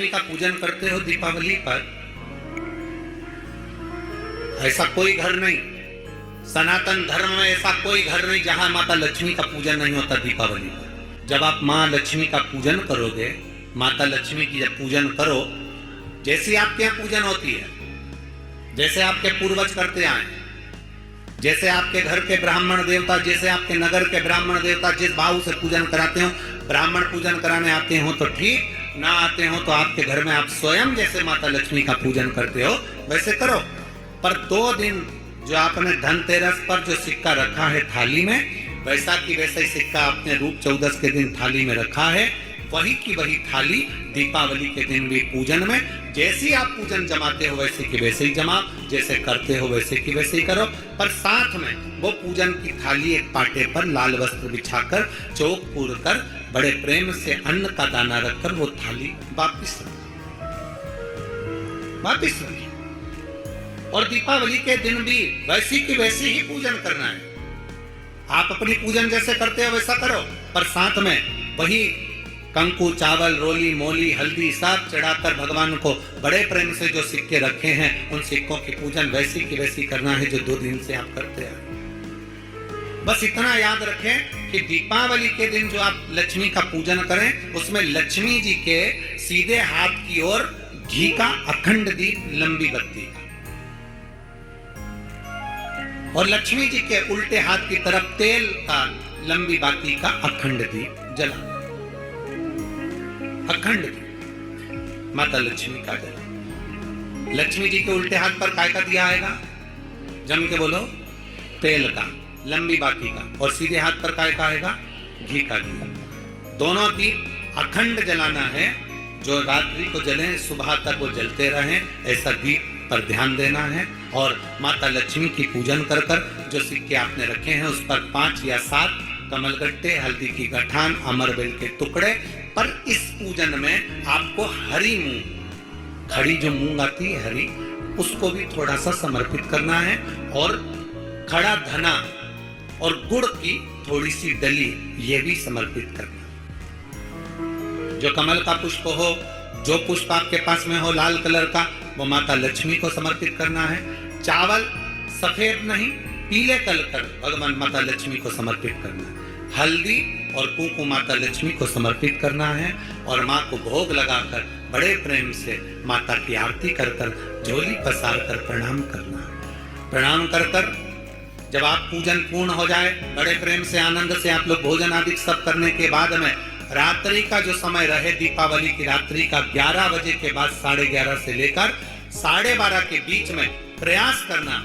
का पूजन करते हो दीपावली पर, ऐसा कोई घर नहीं, सनातन धर्म में ऐसा कोई घर नहीं जहां माता लक्ष्मी का पूजन नहीं होता दीपावली पर। जब आप माँ लक्ष्मी का पूजन करोगे, माता लक्ष्मी की जब पूजन करो, जैसी आपके यहाँ पूजन होती है, जैसे आपके पूर्वज करते आए, जैसे आपके घर के ब्राह्मण देवता, जैसे आपके नगर के ब्राह्मण देवता जिस भाव से पूजन कराते हो, ब्राह्मण पूजन कराने आते हो तो ठीक, ना आते हो तो आपके घर में आप स्वयं जैसे माता लक्ष्मी का पूजन करते हो वैसे करो। पर 2 दिन जो आपने धनतेरस पर जो सिक्का रखा है थाली में, वैसा की वैसा ही सिक्का आपने रूप 14 के दिन थाली में रखा है, वही की वही थाली दीपावली के दिन भी पूजन में जैसी आप पूजन जमाते हो वैसे की वैसे ही जमाओ, जैसे करते हो वैसे की वैसे ही करो। पर साथ में वो पूजन की थाली एक पाटे पर लाल वस्त्र बिछाकर, चौक पूर कर, बड़े प्रेम से अन्न का दाना रखकर वो थाली वापिस रखी। और दीपावली के दिन भी वैसी की वैसी ही पूजन करना है। आप अपनी पूजन जैसे करते हो वैसा करो, पर साथ में वही कंकु, चावल, रोली, मोली, हल्दी सब चढ़ाकर भगवान को बड़े प्रेम से जो सिक्के रखे हैं उन सिक्कों की पूजन वैसी की वैसी करना है जो 2 दिन से आप करते हैं। बस इतना याद रखें कि दीपावली के दिन जो आप लक्ष्मी का पूजन करें, उसमें लक्ष्मी जी के सीधे हाथ की ओर घी का अखंड दीप, लंबी बत्ती का, और लक्ष्मी जी के उल्टे हाथ की तरफ तेल का लंबी बाती का अखंड दीप जला, अखंड दीप माता लक्ष्मी का जला। लक्ष्मी जी के उल्टे हाथ पर काय का दिया आएगा? जम के बोलो, तेल का, लंबी बाती का, और सीधे हाथ पर काय का आएगा? घी का दिया। दोनों दीप अखंड जलाना है, जो रात्रि को जले सुबह तक वो जलते रहें, ऐसा दीप पर ध्यान देना है। और माता लक्ष्मी की पूजन कर कर जो सिक्के आपने रखे हैं उस पर 5 या 7 कमलगट्टे, हल्दी की गठान, अमरबेल के टुकड़े। पर इस पूजन में आपको हरी मूंग, खड़ी जो मूंग आती है हरी, उसको भी थोड़ा सा समर्पित करना है, और खड़ा धना और गुड़ की थोड़ी सी डली ये भी समर्पित करना है। जो कमल का पुष्प हो, जो पुष्प आपके पास में हो लाल कलर का, वो माता लक्ष्मी को समर्पित करना है। चावल सफेद नहीं, पीले कलर कर भगवान माता लक्ष्मी को समर्पित करना है। हल्दी और कुंकु माता लक्ष्मी को समर्पित करना है, और माँ को भोग लगाकर बड़े प्रेम से माता की आरती कर कर, झोली पसार कर प्रणाम करना है। प्रणाम कर कर जब आप पूजन पूर्ण हो जाए, बड़े प्रेम से आनंद से आप लोग भोजन आदि सब करने के बाद में रात्रि का जो समय रहे, दीपावली की रात्रि का 11 बजे के बाद 11:30 से लेकर 12:30 के बीच में प्रयास करना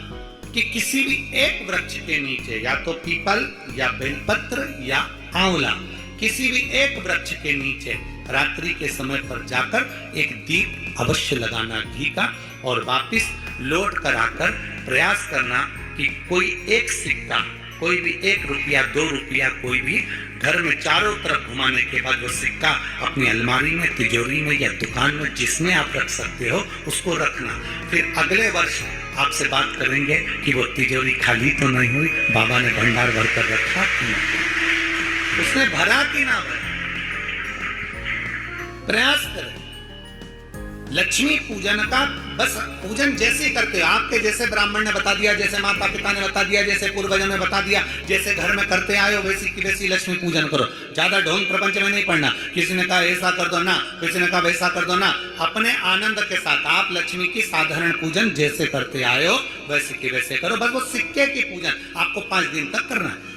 कि किसी भी एक वृक्ष के नीचे, या तो पीपल या बेलपत्र या आंवला, किसी भी एक वृक्ष के नीचे रात्रि के समय पर जाकर एक दीप अवश्य लगाना घी का, और वापिस लौट कर आकर प्रयास करना कि कोई एक सिक्का, कोई भी 1 रुपया 2 रुपया, कोई भी घर में चारों तरफ घुमाने के बाद वो सिक्का अपनी अलमारी में, तिजोरी में या दुकान में जिसमें आप रख सकते हो उसको रखना। फिर अगले वर्ष आपसे बात करेंगे कि वो तिजोरी खाली तो नहीं हुई, बाबा ने भंडार भर कर रखा कि नहीं, उसने भरा कि ना भरा। प्रयास करें लक्ष्मी पूजन का, बस पूजन जैसे करते हो, आपके जैसे ब्राह्मण ने बता दिया, जैसे माता पिता ने बता दिया, जैसे पूर्वजों ने बता दिया, जैसे घर में करते आए हो वैसी की वैसी लक्ष्मी पूजन करो। ज्यादा ढोंग प्रपंच में नहीं पड़ना, किसी ने कहा ऐसा कर दो ना, किसी ने कहा वैसा कर दो ना। अपने आनंद के साथ आप लक्ष्मी की साधारण पूजन जैसे करते आए हो वैसे की वैसे करो। बस वो सिक्के की पूजन आपको 5 दिन तक करना है।